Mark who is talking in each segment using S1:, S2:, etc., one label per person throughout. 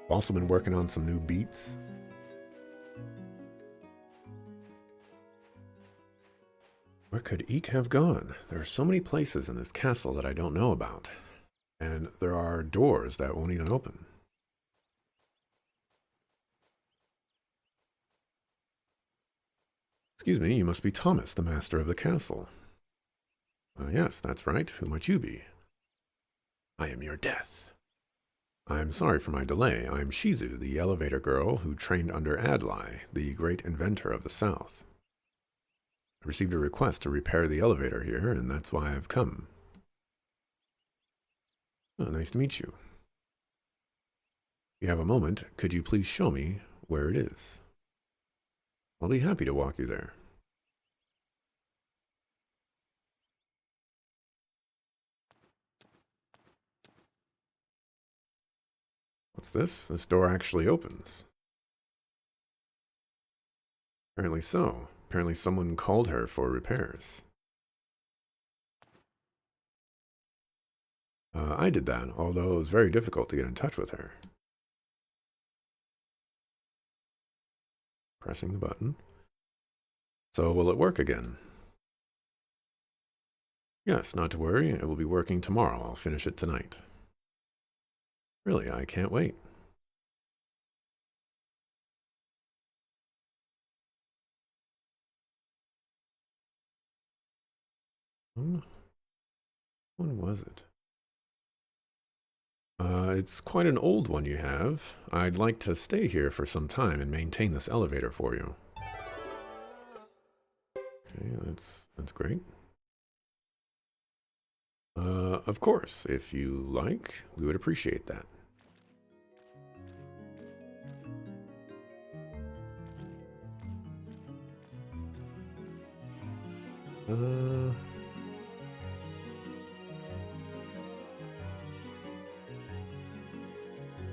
S1: Also been working on some new beats. Where could Eek have gone? There are so many places in this castle that I don't know about. And there are doors that won't even open. Excuse me, you must be Thomas, the master of the castle. Yes, that's right. Who might you be? I am your death. I'm sorry for my delay. I'm Shizu, the elevator girl who trained under Adlai, the great inventor of the South. I received a request to repair the elevator here, and that's why I've come. Oh, nice to meet you. If you have a moment, could you please show me where it is? I'll be happy to walk you there. What's this? This door actually opens. Apparently so. Apparently someone called her for repairs. I did that, although it was very difficult to get in touch with her. Pressing the button. So will it work again? Yes, not to worry. It will be working tomorrow. I'll finish it tonight. Really, I can't wait. Hmm, when was it? It's quite an old one you have. I'd like to stay here for some time and maintain this elevator for you. Okay, that's great. Of course, if you like, we would appreciate that. Uh,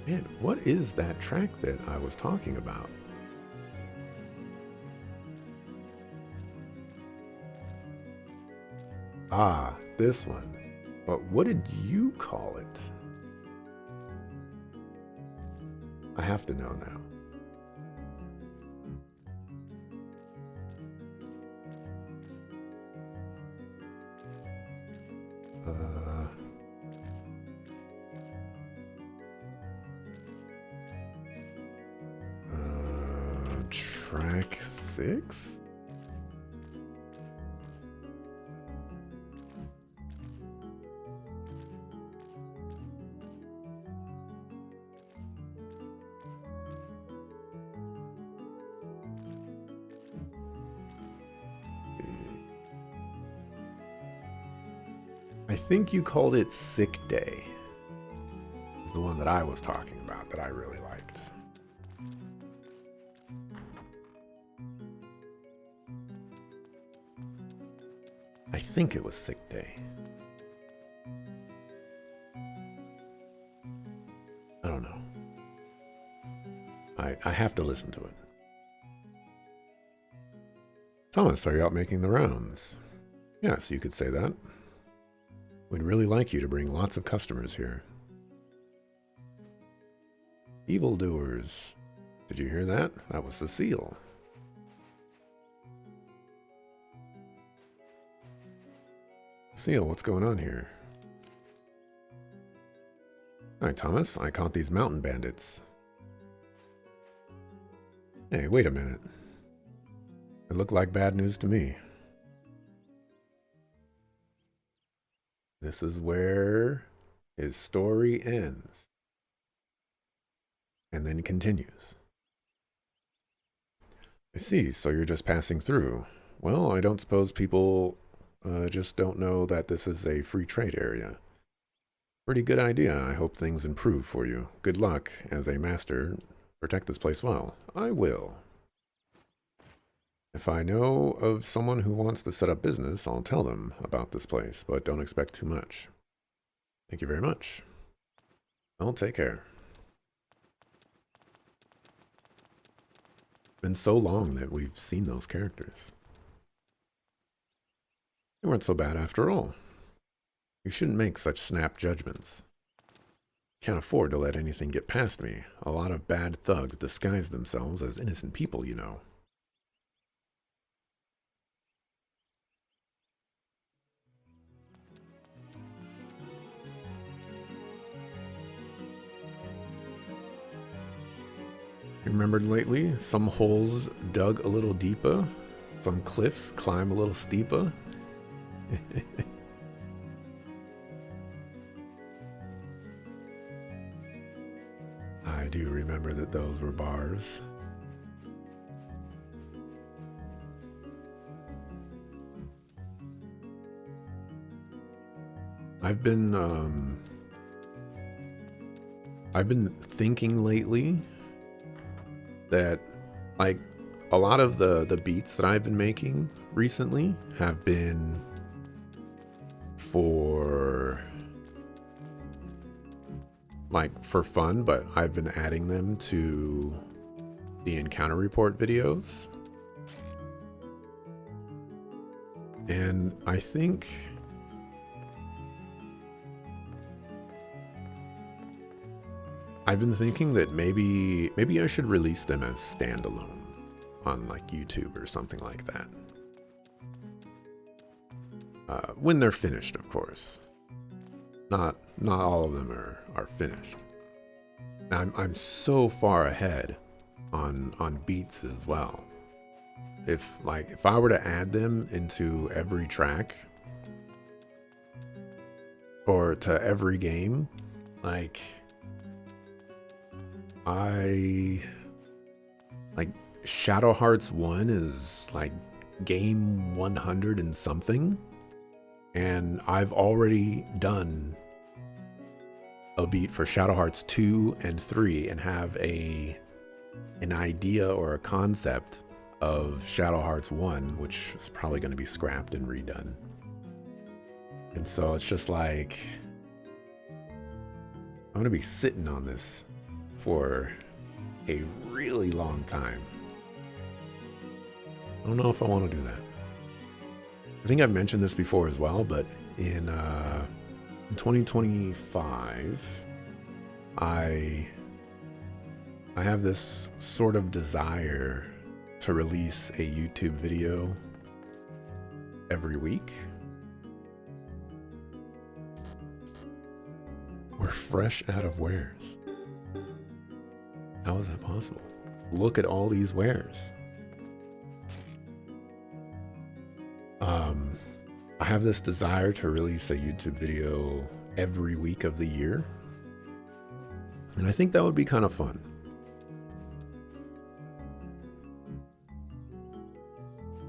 S1: Man, what is that track that I was talking about? Ah, this one. But what did you call it? I have to know now. Uh, Track 6? I think you called it Sick Day. It's the one that I was talking about that I really liked. I think it was Sick Day. I don't know. I have to listen to it. Thomas, are you out making the rounds? Yes, you could say that. We'd really like you to bring lots of customers here. Evildoers. Did you hear that? That was the seal. Seal, what's going on here? Hi, Thomas. I caught these mountain bandits. Hey, wait a minute. It looked like bad news to me. This is where his story ends. And then continues. I see, so you're just passing through. Well, I don't suppose people just don't know that this is a free trade area. Pretty good idea. I hope things improve for you. Good luck, as a master. Protect this place well. I will. If I know of someone who wants to set up business, I'll tell them about this place, but don't expect too much. Thank you very much. I'll take care. It's been so long that we've seen those characters. They weren't so bad after all. You shouldn't make such snap judgments. Can't afford to let anything get past me. A lot of bad thugs disguise themselves as innocent people, you know. Remembered lately, some holes dug a little deeper, some cliffs climb a little steeper. I do remember that those were bars. I've been thinking lately that, like, a lot of the beats that I've been making recently have been for, like, for fun, but I've been adding them to the encounter report videos. And I think I've been thinking that maybe I should release them as standalone on like YouTube or something like that. When they're finished, of course. Not all of them are finished. Now, I'm so far ahead on beats as well. If I were to add them into every track or to every game, like Shadow Hearts 1 is like game 100 and something, and I've already done a beat for Shadow Hearts 2 and 3 and have an idea or a concept of Shadow Hearts 1, which is probably going to be scrapped and redone. And so it's just like, I'm going to be sitting on this for a really long time. I don't know if I want to do that. I think I've mentioned this before as well, but in 2025, I have this sort of desire to release a YouTube video every week. We're fresh out of wares. How is that possible? Look at all these wares. I have this desire to release a YouTube video every week of the year, and I think that would be kind of fun.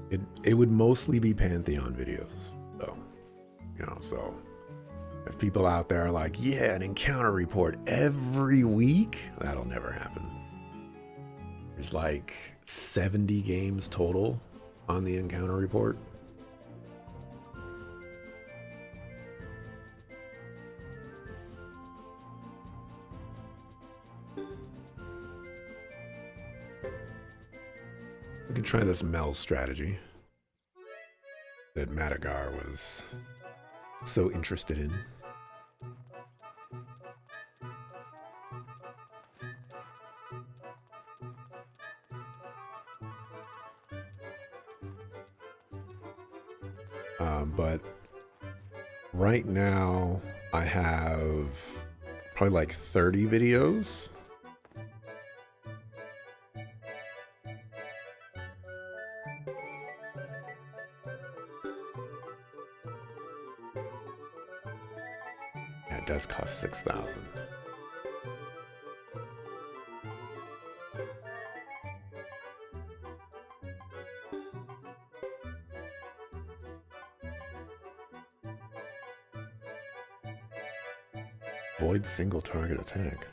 S1: It would mostly be Pantheon videos, though. You know, so if people out there are like, yeah, an encounter report every week, that'll never happen. There's like 70 games total on the encounter report. We could try this Mel strategy that Madagar was so interested in. But right now I have probably like 30 videos. Yeah, it does cost 6,000. Avoid single target attack.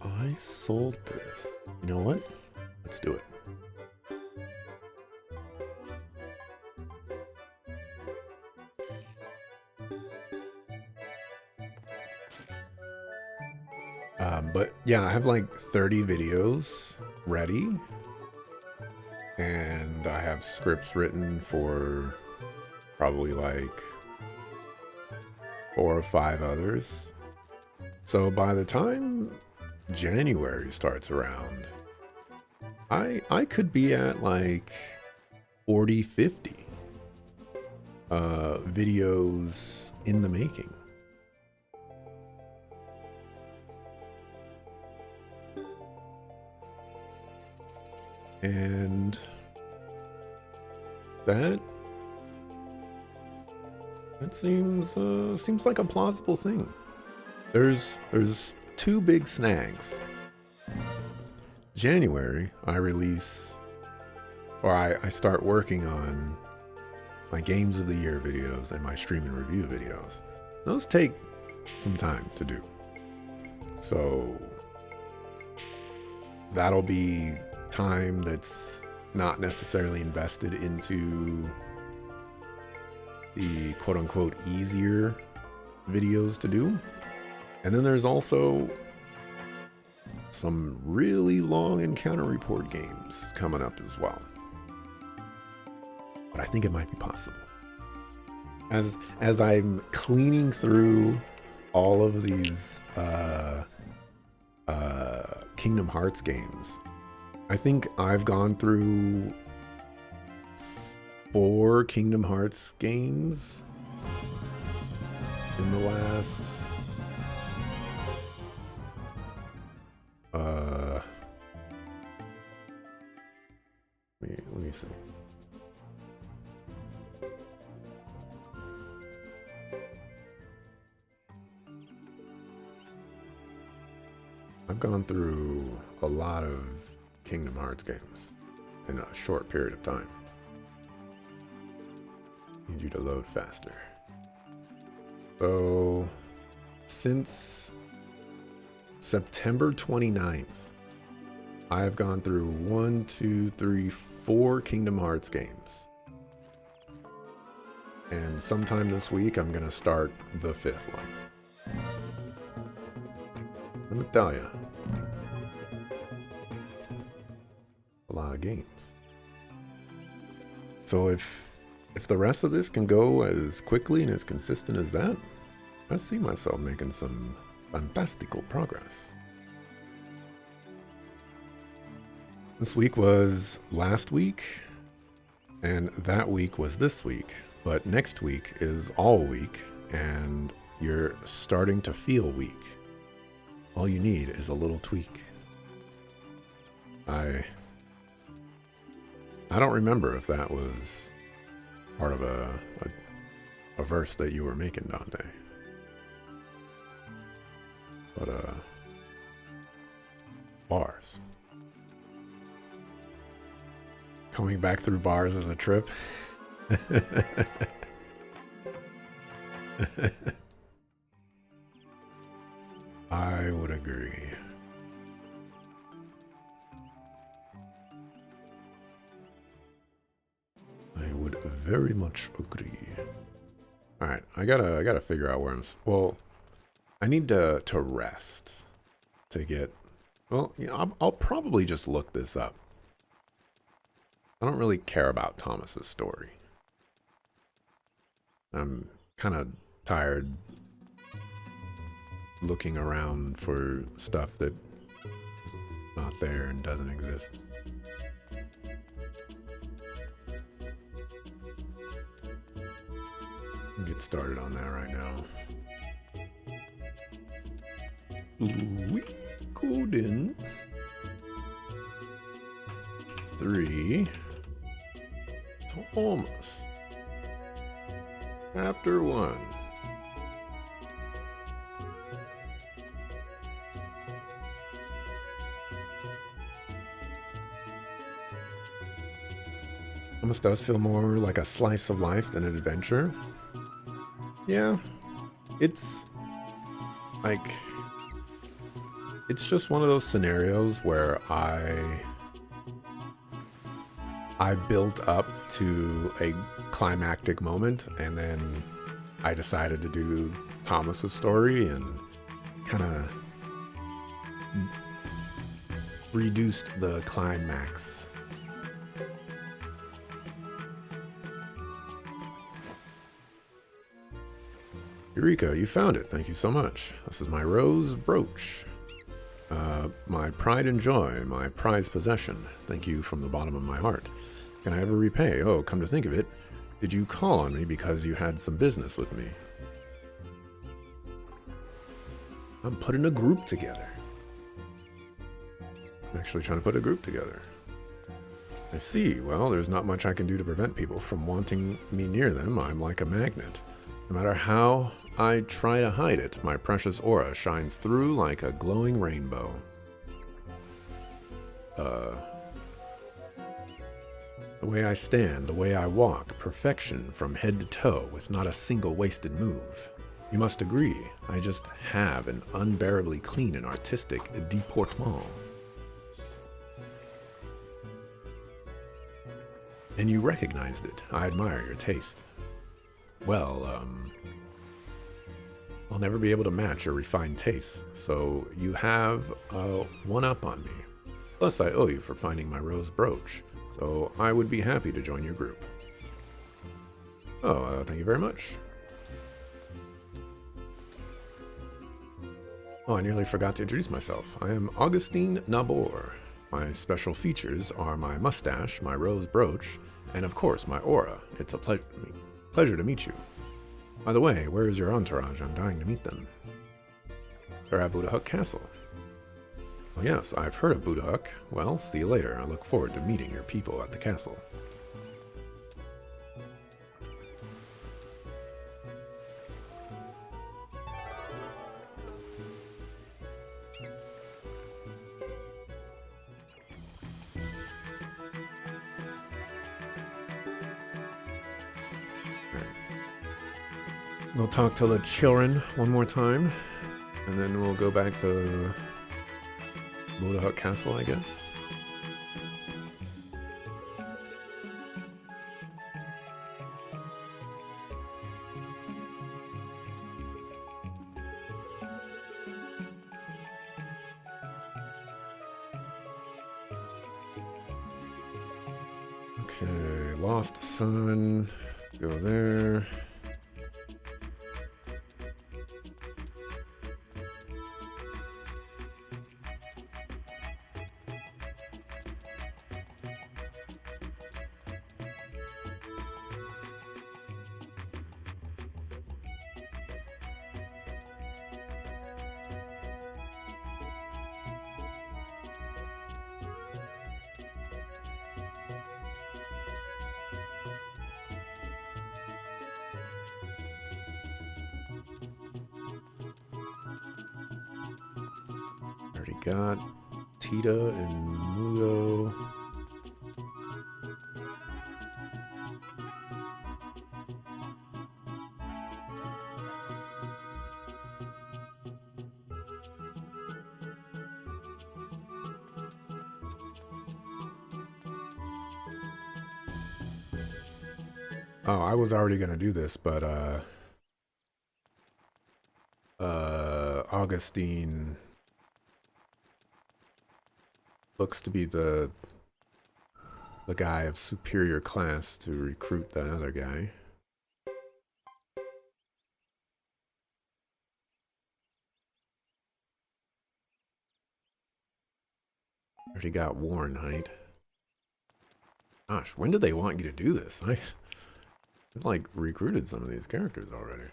S1: I sold this. You know what? Let's do it. But yeah, I have like 30 videos ready, and I have scripts written for probably like 4 or 5 others. So by the time January starts around, I could be at like 40, 50 videos in the making. And that seems like a plausible thing. There's 2 big snags. January, I release, or I start working on my Games of the Year videos and my Stream and Review videos. Those take some time to do. So that'll be time that's not necessarily invested into the quote-unquote easier videos to do. And then there's also some really long encounter report games coming up as well. But I think it might be possible. As I'm cleaning through all of these Kingdom Hearts games, I think I've gone through 4 Kingdom Hearts games in the last let me see. I've gone through a lot of Kingdom Hearts games in a short period of time. Need you to load faster. So, since September 29th, I have gone through 1, 2, 3, 4 Kingdom Hearts games. And sometime this week, I'm going to start the 5th one. Let me tell you, a lot of games. So if the rest of this can go as quickly and as consistent as that, I see myself making some fantastical progress. This week was last week, and that week was this week, but next week is all week, and you're starting to feel weak. All you need is a little tweak. I don't remember if that was part of a verse that you were making, Dante. But bars. Coming back through bars as a trip. I would agree. I would very much agree. All right, I gotta figure out where well, I need to rest to get. Well, you know, I'll probably just look this up. I don't really care about Thomas's story. I'm kind of tired looking around for stuff that is not there and doesn't exist. I'll get started on that right now. Suikoden 3 Thomas Chapter 1. Thomas does feel more like a slice of life than an adventure. Yeah, it's like, it's just one of those scenarios where I built up to a climactic moment, and then I decided to do Thomas's story and kind of reduced the climax. Eureka, you found it. Thank you so much. This is my rose brooch. My pride and joy, my prized possession. Thank you from the bottom of my heart. Can I ever repay? Oh, come to think of it, did you call on me because you had some business with me? I'm putting a group together. I'm actually trying to put a group together. I see. Well, there's not much I can do to prevent people from wanting me near them. I'm like a magnet. No matter how I try to hide it, my precious aura shines through like a glowing rainbow. The way I stand, the way I walk, perfection from head to toe with not a single wasted move. You must agree, I just have an unbearably clean and artistic deportment. And you recognized it. I admire your taste. Well, I'll never be able to match your refined taste, so you have one up on me. Plus, I owe you for finding my rose brooch, so I would be happy to join your group. Oh, thank you very much. Oh, I nearly forgot to introduce myself. I am Augustine Nabor. My special features are my mustache, my rose brooch, and of course my aura. It's a pleasure to meet you. By the way, where is your entourage? I'm dying to meet them. They're at Buddha Huck Castle. Oh yes, I've heard of Buddha Huck. Well, see you later. I look forward to meeting your people at the castle. We'll talk to the children one more time, and then we'll go back to Buddha Huck Castle, I guess. Okay, Lost Sun, go there. Already got Tita and Mudo. Oh, I was already gonna do this, but Augustine looks to be the guy of superior class to recruit that other guy. Already got Warren height. Gosh, when did they want you to do this? I've like recruited some of these characters already.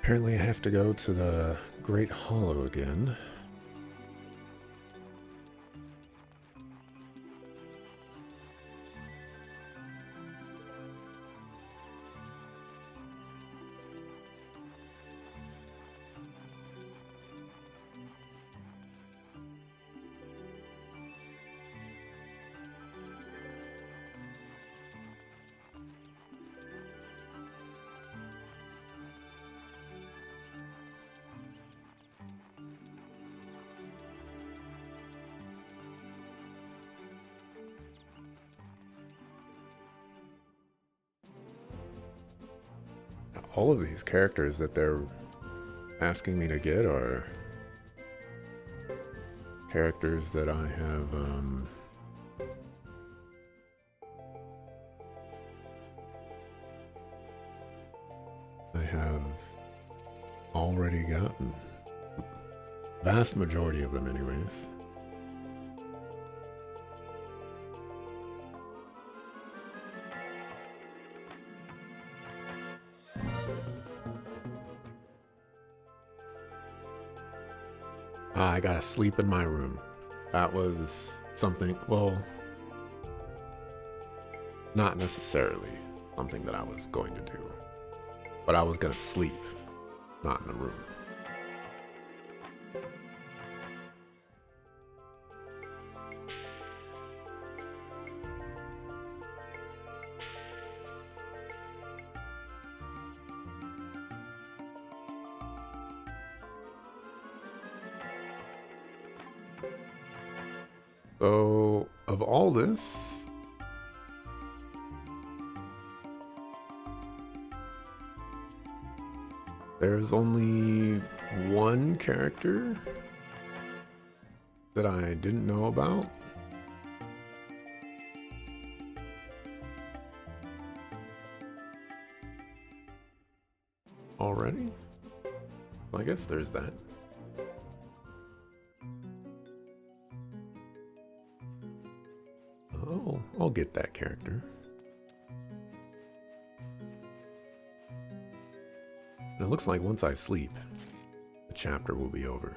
S1: Apparently I have to go to the Great Hollow again. All of these characters that they're asking me to get are characters that I have already gotten. Vast majority of them anyways. I gotta sleep in my room. That was something, well, not necessarily something that I was going to do. But I was gonna sleep, not in the room. So, of all this, there's only one character that I didn't know about. Already? Well, I guess there's that. Oh, I'll get that character. And it looks like once I sleep, the chapter will be over.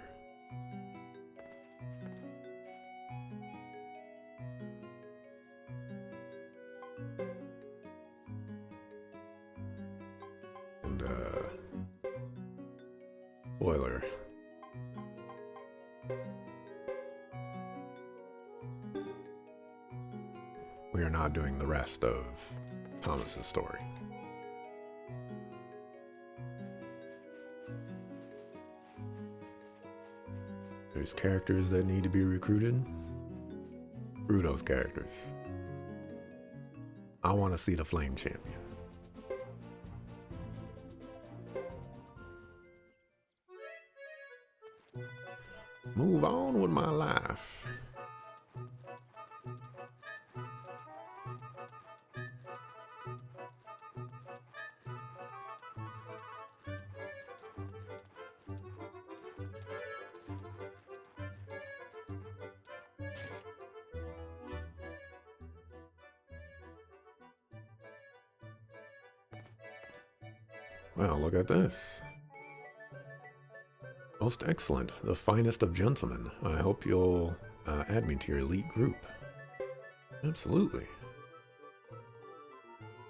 S1: And, spoiler. We are not doing the rest of Thomas's story. There's characters that need to be recruited. Screw those characters. I want to see the Flame Champion. Move on with my life. Well, look at this. Most excellent, the finest of gentlemen. I hope you'll add me to your elite group. Absolutely.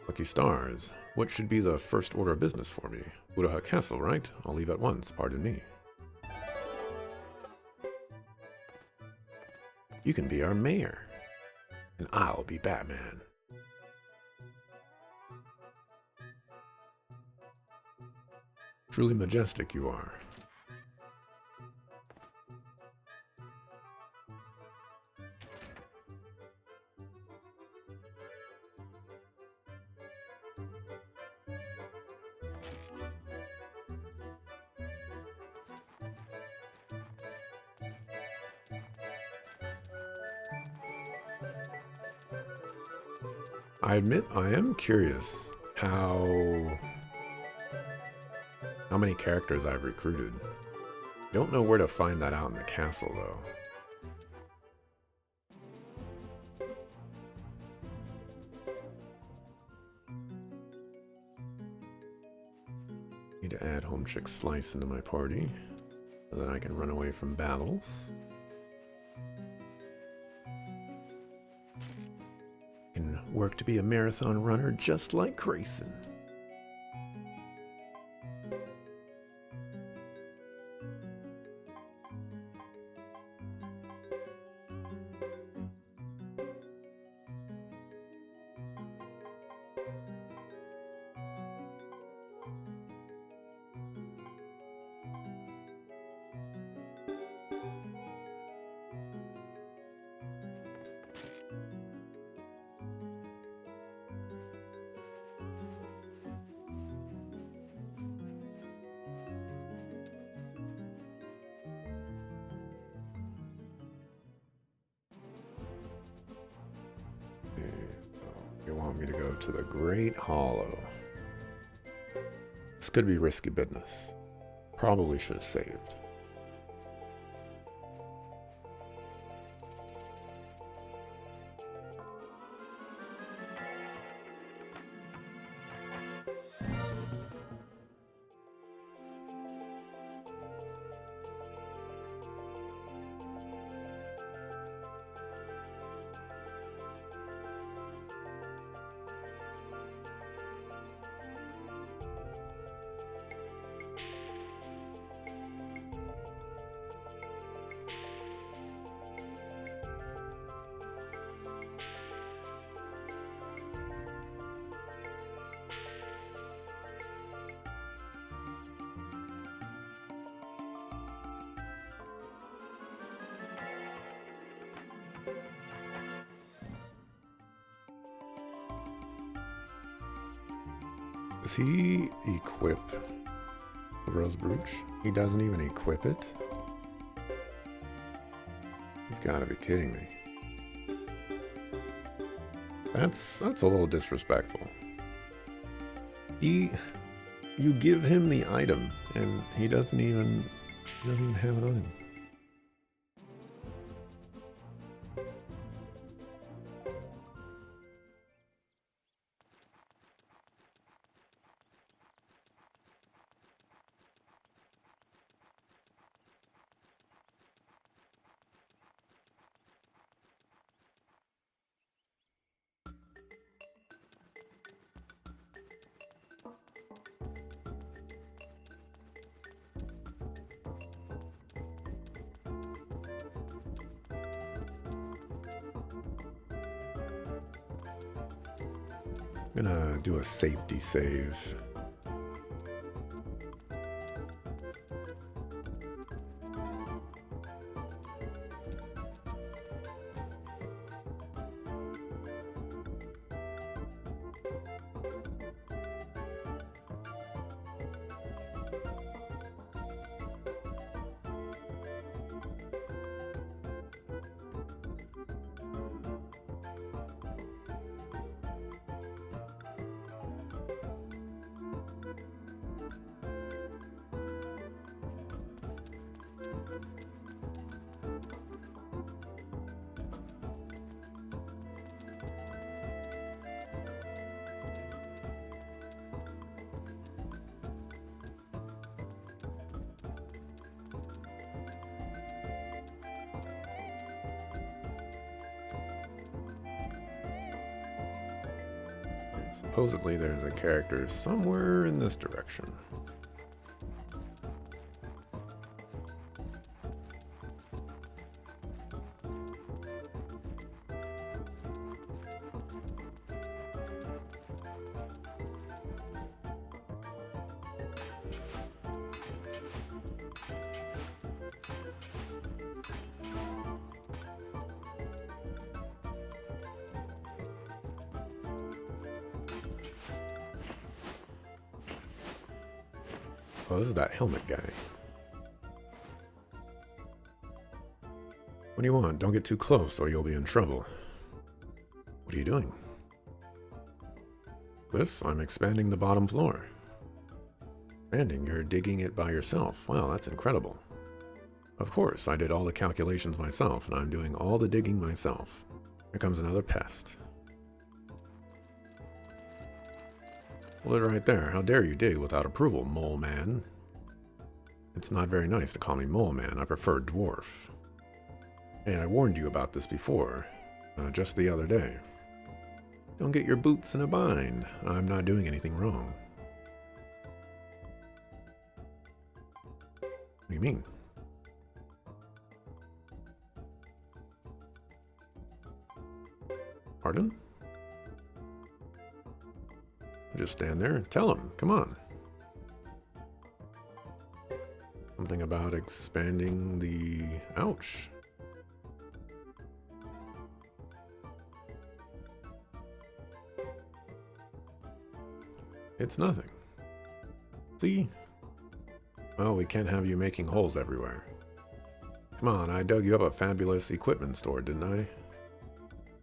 S1: Lucky stars. What should be the first order of business for me? Uraha Castle, right? I'll leave at once, pardon me. You can be our mayor. And I'll be Batman. Truly majestic you are. I admit I am curious how many characters I've recruited. Don't know where to find that out in the castle though. Need to to add Home Chick Slice into my party so that I can run away from battles. Can work to be a marathon runner just like Grayson. You want me to go to the Great Hollow. This could be risky business. Probably should have saved. Does he equip the Rose Brooch? He doesn't even equip it? You've got to be kidding me. That's a little disrespectful. You give him the item and he doesn't even have it on him. I'm gonna do a safety save. Supposedly there's a character somewhere in this direction. Oh, this is that helmet guy. What do you want? Don't get too close or you'll be in trouble. What are you doing? This, I'm expanding the bottom floor. Expanding? You're digging it by yourself. Wow, that's incredible. Of course, I did all the calculations myself, and I'm doing all the digging myself. Here comes another pest. Hold it right there. How dare you dig without approval, mole man? It's not very nice to call me mole man. I prefer dwarf. Hey, I warned you about this before, just the other day. Don't get your boots in a bind. I'm not doing anything wrong. What do you mean? Pardon? Just stand there and tell him. Come on. Something about expanding the... Ouch. It's nothing. See? Well, we can't have you making holes everywhere. Come on, I dug you up a fabulous equipment store, didn't I? I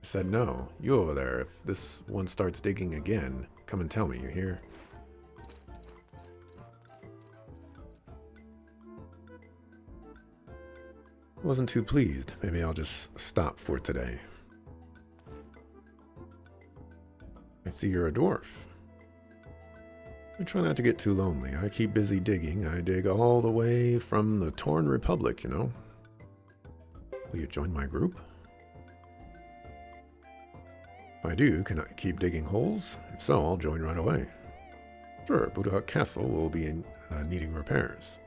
S1: said no. You over there, if this one starts digging again, come and tell me, you hear? Wasn't too pleased. Maybe I'll just stop for today. I see you're a dwarf. I try not to get too lonely. I keep busy digging. I dig all the way from the Torn Republic, you know. Will you join my group? If I do, can I keep digging holes? If so, I'll join right away. Sure, Buddha Castle will be needing repairs.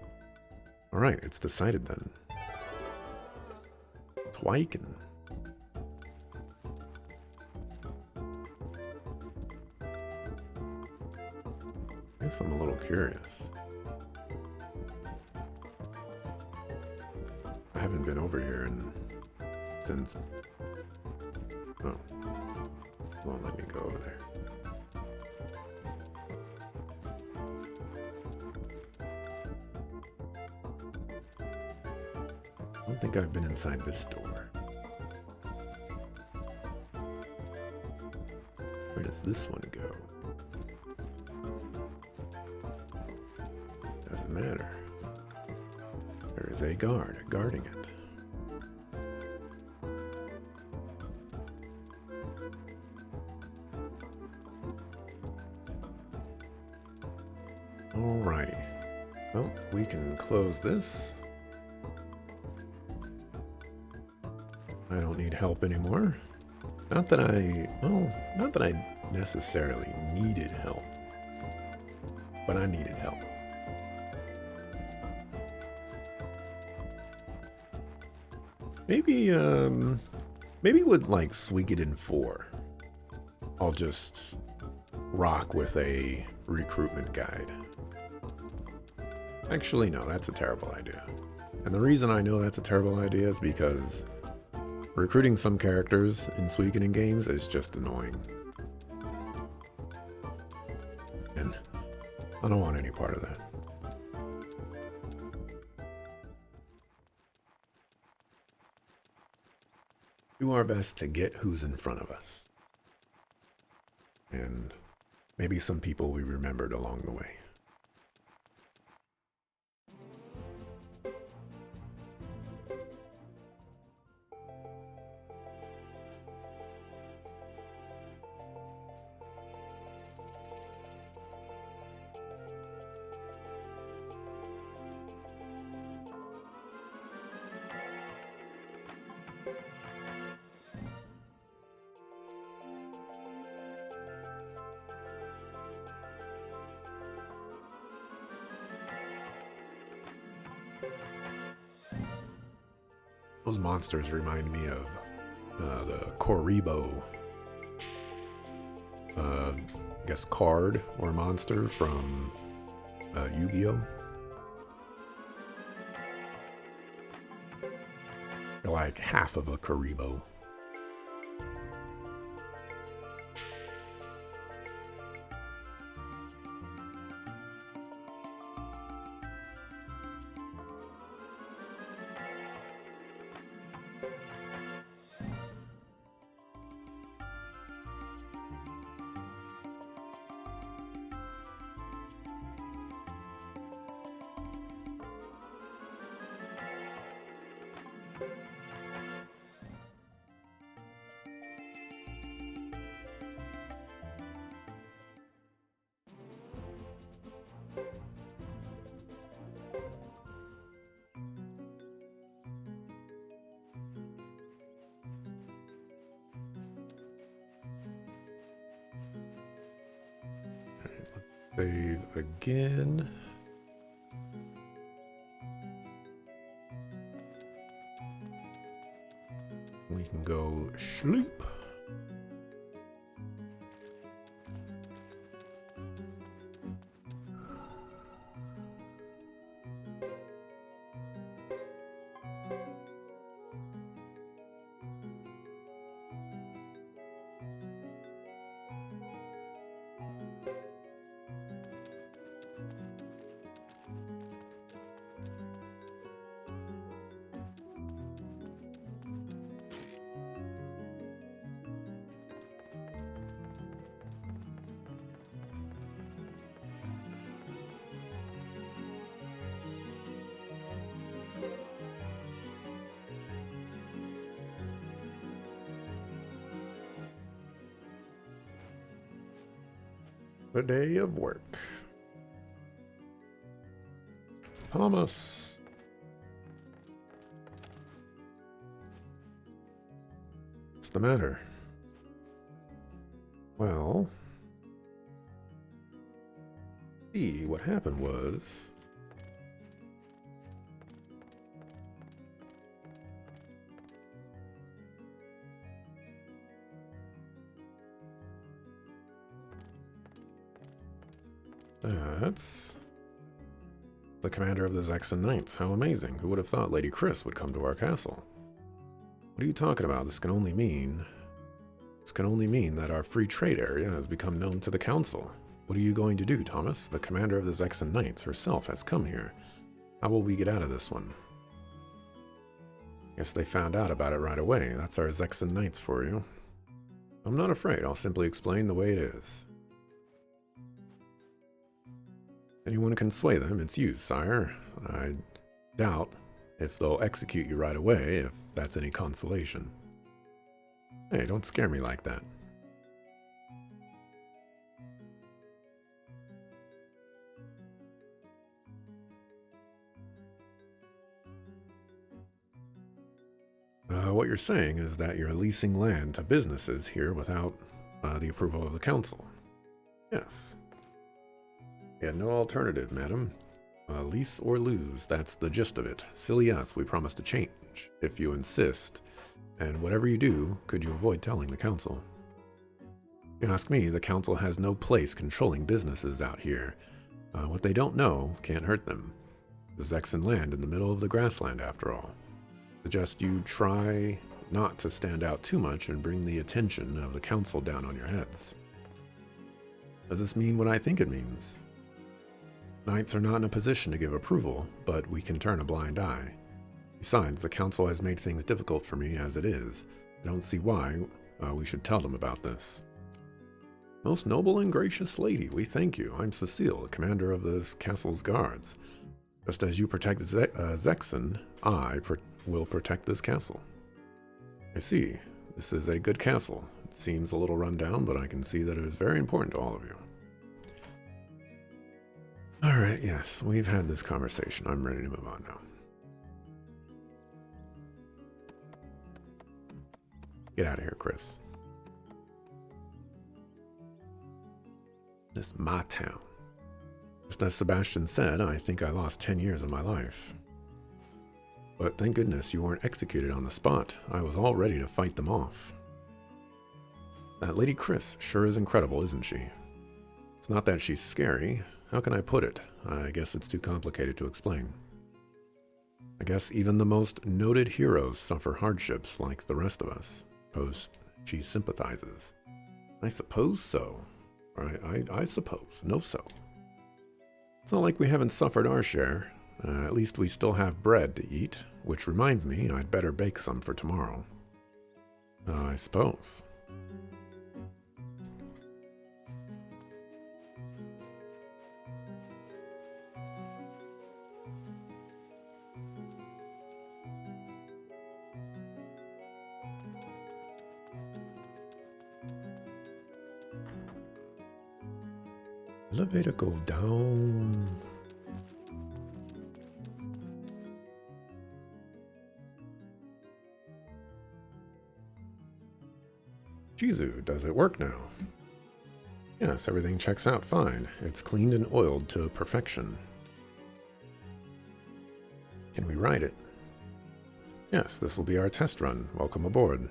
S1: Alright, it's decided then. Twyken. I guess I'm a little curious. I haven't been over here since... Oh. Won't let me go over there. I don't think I've been inside this door. Where does this one go? Doesn't matter. There is a guard guarding it. Alrighty. Well, we can close this. I don't need help anymore. Not that I necessarily needed help, but I needed help. Maybe with like Suikoden 4, I'll just rock with a recruitment guide. Actually, no, that's a terrible idea. And the reason I know that's a terrible idea is because recruiting some characters in Suikoden games is just annoying. And I don't want any part of that. Do our best to get who's in front of us. And maybe some people we remembered along the way. Those monsters remind me of the Koribo, I guess card or monster from Yu-Gi-Oh! They're like half of a Koribo. let's save again. We can go sleep. The day of work. Thomas. What's the matter? Well, see, what happened was... That's the commander of the Zexon Knights. How amazing. Who would have thought Lady Chris would come to our castle? What are you talking about? This can only mean that our free trade area has become known to the council. What are you going to do, Thomas? The commander of the Zexon Knights herself has come here. How will we get out of this one? Guess they found out about it right away. That's our Zexon Knights for you. I'm not afraid. I'll simply explain the way it is. Anyone can sway them, it's you, sire. I doubt if they'll execute you right away, if that's any consolation. Hey, don't scare me like that. What you're saying is that you're leasing land to businesses here without the approval of the council. Yes. We had no alternative, madam. Lease or lose, that's the gist of it. Silly us, we promise to change, if you insist. And whatever you do, could you avoid telling the council? If you ask me, the council has no place controlling businesses out here. What they don't know can't hurt them. The Zexon land in the middle of the grassland, after all. Suggest you try not to stand out too much and bring the attention of the council down on your heads. Does this mean what I think it means? Knights are not in a position to give approval, but we can turn a blind eye. Besides, the council has made things difficult for me as it is. I don't see why we should tell them about this. Most noble and gracious lady, we thank you. I'm Cecile, the commander of this castle's guards. Just as you protect Zexon, I will protect this castle. I see. This is a good castle. It seems a little run down, but I can see that it is very important to all of you. Alright, yes, we've had this conversation. I'm ready to move on now. Get out of here, Chris. This is my town. Just as Sebastian said, I think I lost 10 years of my life. But thank goodness you weren't executed on the spot. I was all ready to fight them off. That Lady Chris sure is incredible, isn't she? It's not that she's scary. How can I put it? I guess it's too complicated to explain. I guess even the most noted heroes suffer hardships like the rest of us. Suppose she sympathizes. I suppose so. I suppose. No so. It's not like we haven't suffered our share. At least we still have bread to eat, which reminds me I'd better bake some for tomorrow. I suppose. Elevator go down. Jizu, does it work now? Yes, everything checks out fine. It's cleaned and oiled to perfection. Can we ride it? Yes, this will be our test run. Welcome aboard.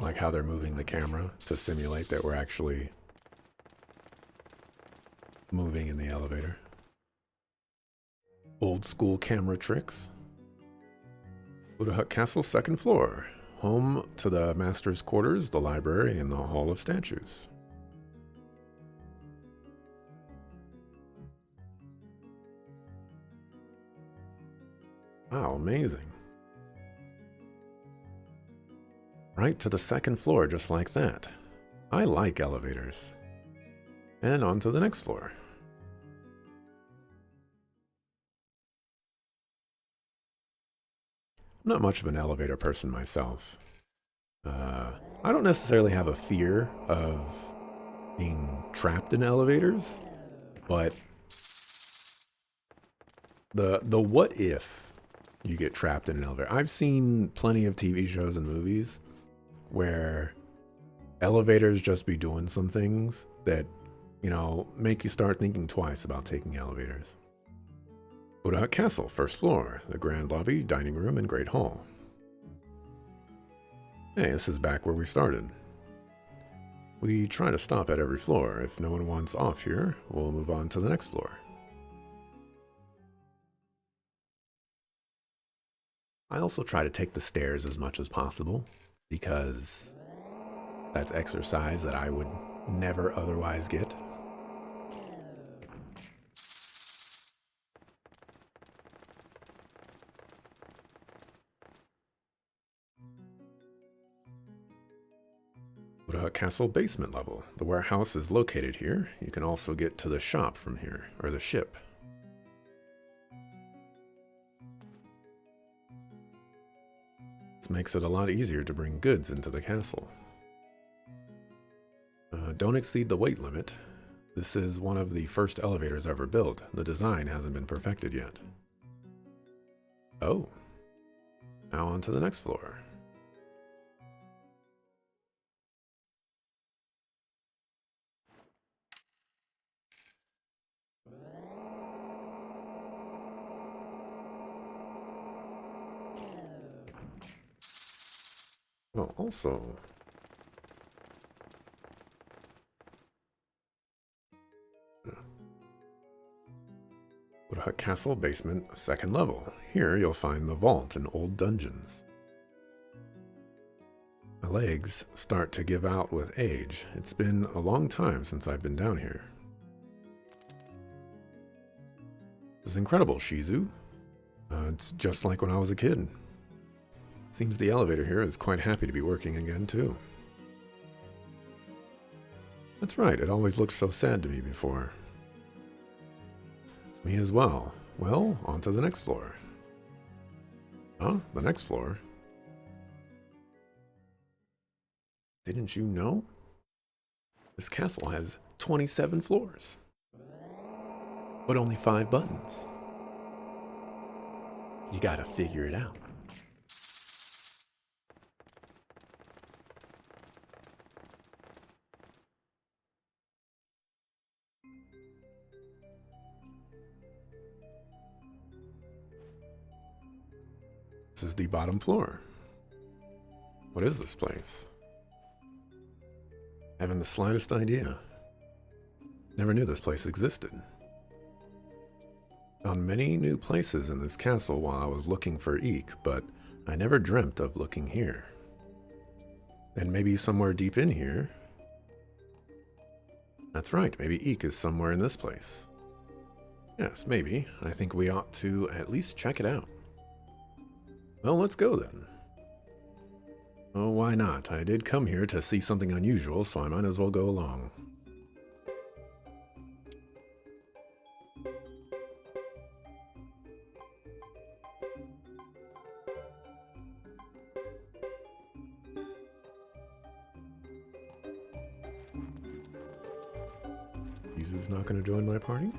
S1: Like how they're moving the camera to simulate that we're actually moving in the elevator. Old school camera tricks. Buddha Hut Castle, second floor. Home to the master's quarters, the library, and the Hall of Statues. Wow, amazing. Right to the second floor, just like that. I like elevators. And on to the next floor. I'm not much of an elevator person myself. I don't necessarily have a fear of being trapped in elevators, but the what if you get trapped in an elevator. I've seen plenty of TV shows and movies where elevators just be doing some things that, make you start thinking twice about taking elevators. Buddha Castle, first floor, the grand lobby, dining room, and great hall. Hey, this is back where we started. We try to stop at every floor. If no one wants off here, we'll move on to the next floor. I also try to take the stairs as much as possible, because that's exercise that I would never otherwise get. Buddha Castle basement level. The warehouse is located here. You can also get to the shop from here, or the ship. This makes it a lot easier to bring goods into the castle. Don't exceed the weight limit. This is one of the first elevators ever built. The design hasn't been perfected yet. Oh. Now on to the next floor. Oh, also, Buddha Hut Castle basement, second level. Here you'll find the vault and old dungeons. My legs start to give out with age. It's been a long time since I've been down here. This is incredible, Shizu. It's just like when I was a kid. Seems the elevator here is quite happy to be working again, too. That's right, it always looked so sad to me before. It's me as well. Well, on to the next floor. Huh? The next floor? Didn't you know? This castle has 27 floors, but only 5 buttons. You gotta figure it out. This is the bottom floor. What is this place? Haven't the slightest idea. Never knew this place existed. Found many new places in this castle while I was looking for Eek, but I never dreamt of looking here. And maybe somewhere deep in here. That's right, maybe Eek is somewhere in this place. Yes, maybe. I think we ought to at least check it out. Well, let's go then. Oh, why not? I did come here to see something unusual, so I might as well go along. Yuzu's not going to join my party?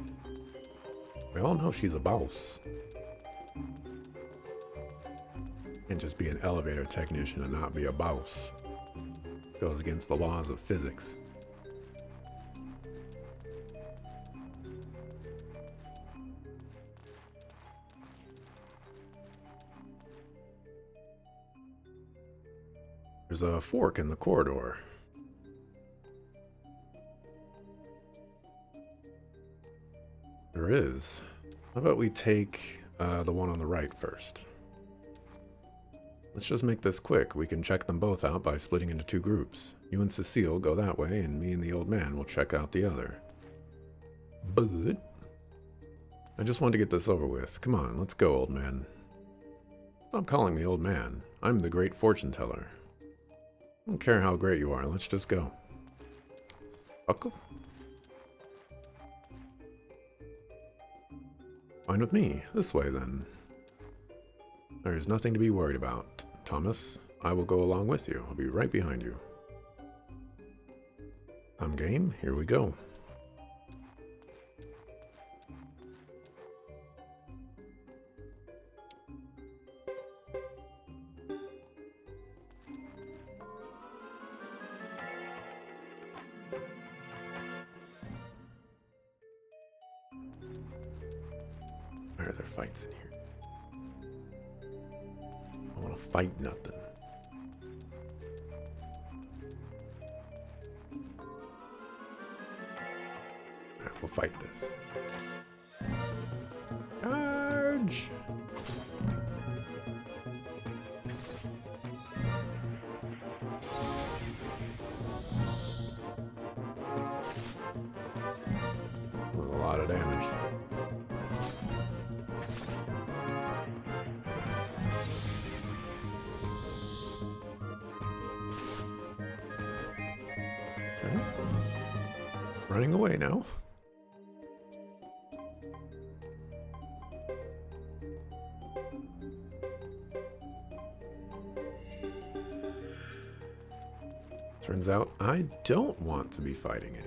S1: We all know she's a boss. Can't just be an elevator technician and not be a boss. Goes against the laws of physics. There's a fork in the corridor. There is. How about we take the one on the right first? Let's just make this quick. We can check them both out by splitting into two groups. You and Cecile go that way, and me and the old man will check out the other. But I just want to get this over with. Come on, let's go, old man. Stop calling me old man. I'm the great fortune teller. I don't care how great you are. Let's just go. Uncle? Fine with me. This way, then. There is nothing to be worried about, Thomas. I will go along with you. I'll be right behind you. I'm game. Here we go. Why are there fights in here? I want to fight nothing. Alright, we'll fight this. Charge! That was a lot of damage. Running away now. Turns out I don't want to be fighting any.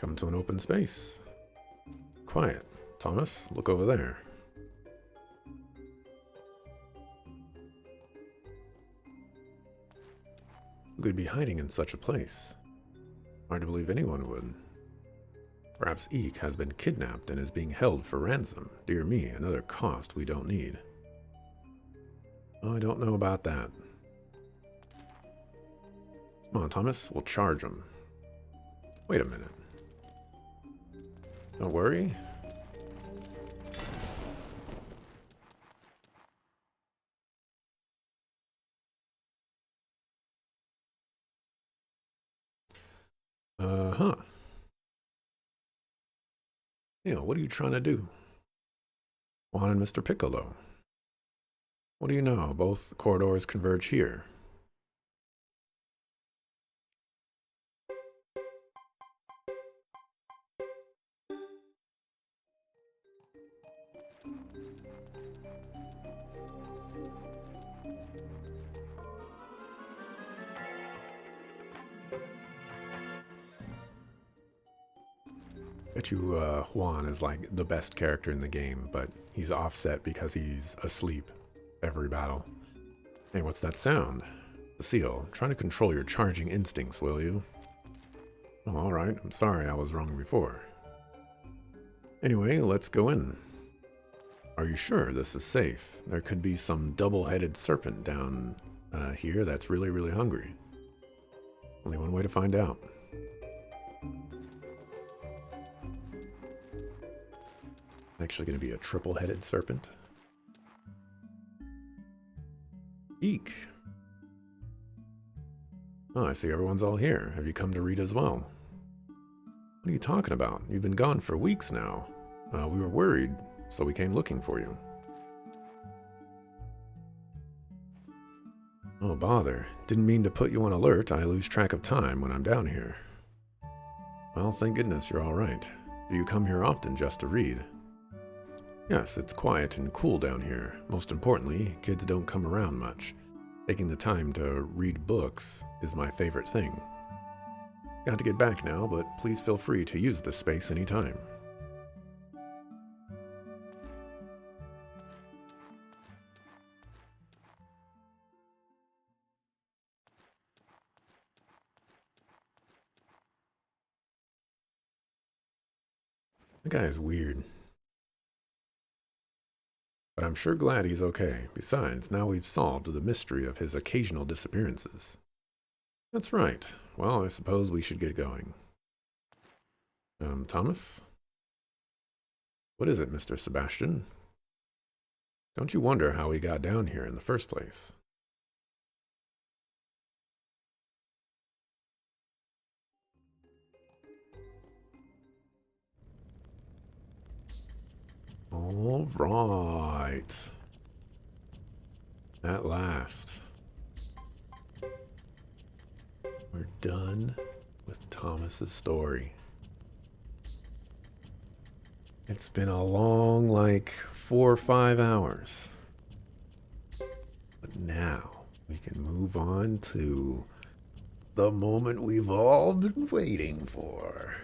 S1: Come to an open space. Quiet. Thomas, look over there. Who could be hiding in such a place? Hard to believe anyone would. Perhaps Eek has been kidnapped and is being held for ransom. Dear me, another cost we don't need. Oh, I don't know about that. Come on, Thomas, we'll charge him. Wait a minute. Don't worry. Huh. What are you trying to do? Juan and Mr. Piccolo. What do you know? Both corridors converge here. Bet you Juan is like the best character in the game, but he's offset because he's asleep every battle. Hey, what's that sound? Cecile, try to control your charging instincts, will you? Oh, alright, I'm sorry I was wrong before. Anyway, let's go in. Are you sure this is safe? There could be some double-headed serpent down here that's really, really hungry. Only one way to find out. Actually going to be a triple-headed serpent. Eek. Oh, I see everyone's all here. Have you come to read as well? What are you talking about? You've been gone for weeks now. We were worried, so we came looking for you. Oh, bother. Didn't mean to put you on alert. I lose track of time when I'm down here. Well, thank goodness you're all right. Do you come here often just to read? Yes, it's quiet and cool down here. Most importantly, kids don't come around much. Taking the time to read books is my favorite thing. Got to get back now, but please feel free to use this space anytime. The guy is weird, but I'm sure glad he's okay. Besides, now we've solved the mystery of his occasional disappearances. That's right. Well, I suppose we should get going. Thomas? What is it, Mr. Sebastian? Don't you wonder how we got down here in the first place? All right. At last. We're done with Thomas's story. It's been a long, 4 or 5 hours. But now we can move on to the moment we've all been waiting for.